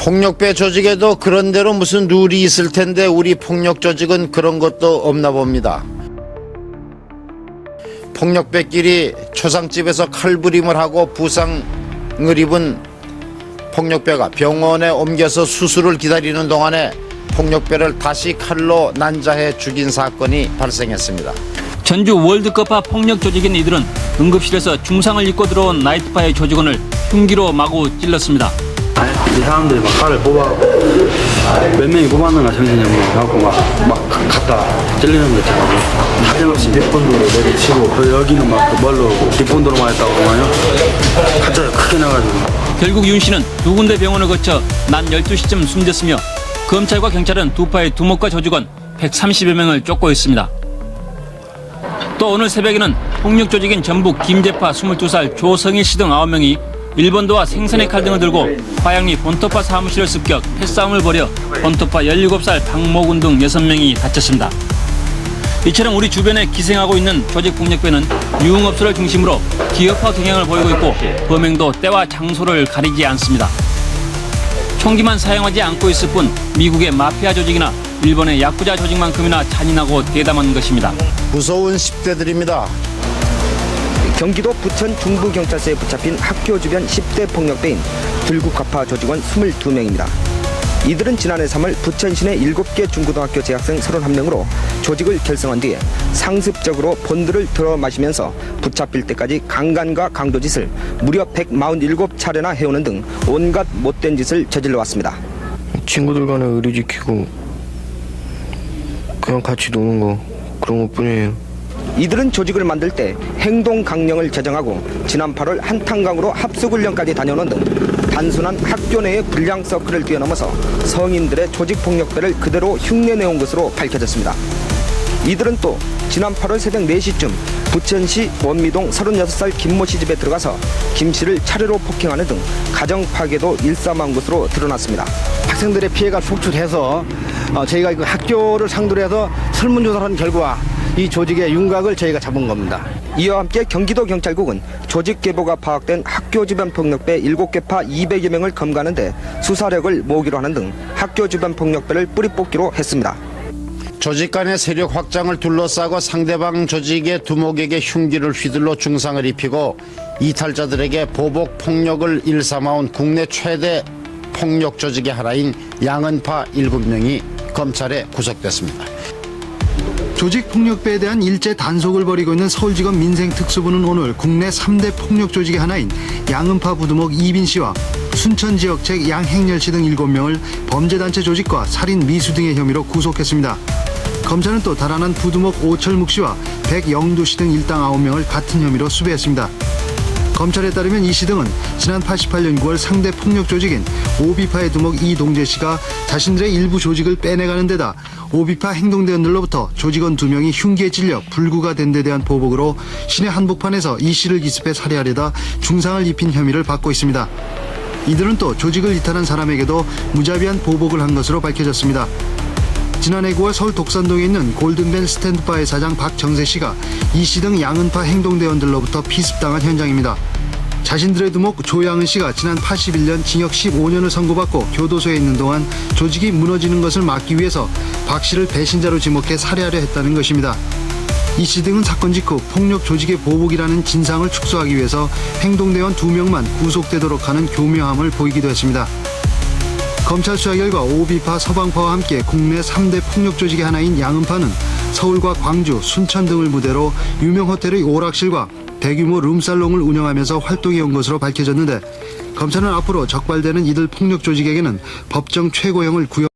폭력배 조직에도 그런대로 무슨 룰이 있을 텐데 우리 폭력 조직은 그런 것도 없나 봅니다. 폭력배끼리 초상집에서 칼부림을 하고 부상을 입은 폭력배가 병원에 옮겨서 수술을 기다리는 동안에 폭력배를 다시 칼로 난자해 죽인 사건이 발생했습니다. 전주 월드컵파 폭력 조직인 이들은 응급실에서 중상을 입고 들어온 나이트바의 조직원을 흉기로 마구 찔렀습니다. 이 사람들이 막 칼을 뽑아 몇 명이 뽑았는가 정신이 없고 막 갖다 찔리는 거 있잖아요. 하염없이 뒷본도로 내리치고 그 여기는 막 멀로 뒷본도로만 했다고 그러나요? 갑자기 크게 나가지고. 결국 윤 씨는 두 군데 병원을 거쳐 낮 12시쯤 숨졌으며 검찰과 경찰은 두 파의 두목과 조직원 130여 명을 쫓고 있습니다. 또 오늘 새벽에는 폭력 조직인 전북 김제파 22살 조성일 씨 등 9명이 일본도와 생선의 칼 등을 들고 화양리 본토파 사무실을 습격 패싸움을 벌여 본토파 17살 박모군 등 6명이 다쳤습니다. 이처럼 우리 주변에 기생하고 있는 조직 폭력배는 유흥업소를 중심으로 기업화 경향을 보이고 있고 범행도 때와 장소를 가리지 않습니다. 총기만 사용하지 않고 있을 뿐 미국의 마피아 조직이나 일본의 야쿠자 조직만큼이나 잔인하고 대담한 것입니다. 무서운 10대들입니다. 경기도 부천 중부경찰서에 붙잡힌 학교 주변 10대 폭력배인 들국화파 조직원 22명입니다. 이들은 지난해 3월 부천 시내 7개 중고등학교 재학생 31명으로 조직을 결성한 뒤에 상습적으로 본드를 들어 마시면서 붙잡힐 때까지 강간과 강도짓을 무려 147차례나 해오는 등 온갖 못된 짓을 저질러 왔습니다. 친구들 간에 의리 지키고 그냥 같이 노는 거 그런 것뿐이에요. 이들은 조직을 만들 때 행동 강령을 제정하고 지난 8월 한탄강으로 합숙훈련까지 다녀오는 등 단순한 학교 내의 불량 서클을 뛰어넘어서 성인들의 조직 폭력배를 그대로 흉내내온 것으로 밝혀졌습니다. 이들은 또 지난 8월 새벽 4시쯤 부천시 원미동 36살 김모 씨 집에 들어가서 김 씨를 차례로 폭행하는 등 가정 파괴도 일삼한 것으로 드러났습니다. 학생들의 피해가 속출해서 저희가 그 학교를 상대로 해서 설문조사를 한 결과 이 조직의 윤곽을 저희가 잡은 겁니다. 이와 함께 경기도 경찰국은 조직 계보가 파악된 학교 주변 폭력배 7개파 200여 명을 검거하는 데 수사력을 모으기로 하는 등 학교 주변 폭력배를 뿌리 뽑기로 했습니다. 조직 간의 세력 확장을 둘러싸고 상대방 조직의 두목에게 흉기를 휘둘러 중상을 입히고 이탈자들에게 보복 폭력을 일삼아온 국내 최대 폭력 조직의 하나인 양은파 7명이 검찰에 구속됐습니다. 조직 폭력배에 대한 일제 단속을 벌이고 있는 서울지검 민생특수부는 오늘 국내 3대 폭력 조직의 하나인 양은파 부두목 이빈 씨와 순천 지역책 양행렬 씨 등 7명을 범죄단체 조직과 살인 미수 등의 혐의로 구속했습니다. 검찰은 또 달아난 부두목 오철묵 씨와 백영두 씨 등 일당 9명을 같은 혐의로 수배했습니다. 검찰에 따르면 이 씨 등은 지난 88년 9월 상대 폭력 조직인 오비파의 두목 이동재 씨가 자신들의 일부 조직을 빼내가는 데다 오비파 행동대원들로부터 조직원 2명이 흉기에 찔려 불구가 된 데 대한 보복으로 시내 한복판에서 이 씨를 기습해 살해하려다 중상을 입힌 혐의를 받고 있습니다. 이들은 또 조직을 이탈한 사람에게도 무자비한 보복을 한 것으로 밝혀졌습니다. 지난해 9월 서울 독산동에 있는 골든벨 스탠드바의 사장 박정세 씨가 이 씨 등 양은파 행동대원들로부터 피습당한 현장입니다. 자신들의 두목 조양은 씨가 지난 81년 징역 15년을 선고받고 교도소에 있는 동안 조직이 무너지는 것을 막기 위해서 박 씨를 배신자로 지목해 살해하려 했다는 것입니다. 이 씨 등은 사건 직후 폭력 조직의 보복이라는 진상을 축소하기 위해서 행동대원 2명만 구속되도록 하는 교묘함을 보이기도 했습니다. 검찰 수사 결과 오비파, 서방파와 함께 국내 3대 폭력 조직의 하나인 양은파는 서울과 광주, 순천 등을 무대로 유명 호텔의 오락실과 대규모 룸살롱을 운영하면서 활동해온 것으로 밝혀졌는데 검찰은 앞으로 적발되는 이들 폭력 조직에게는 법정 최고형을 구형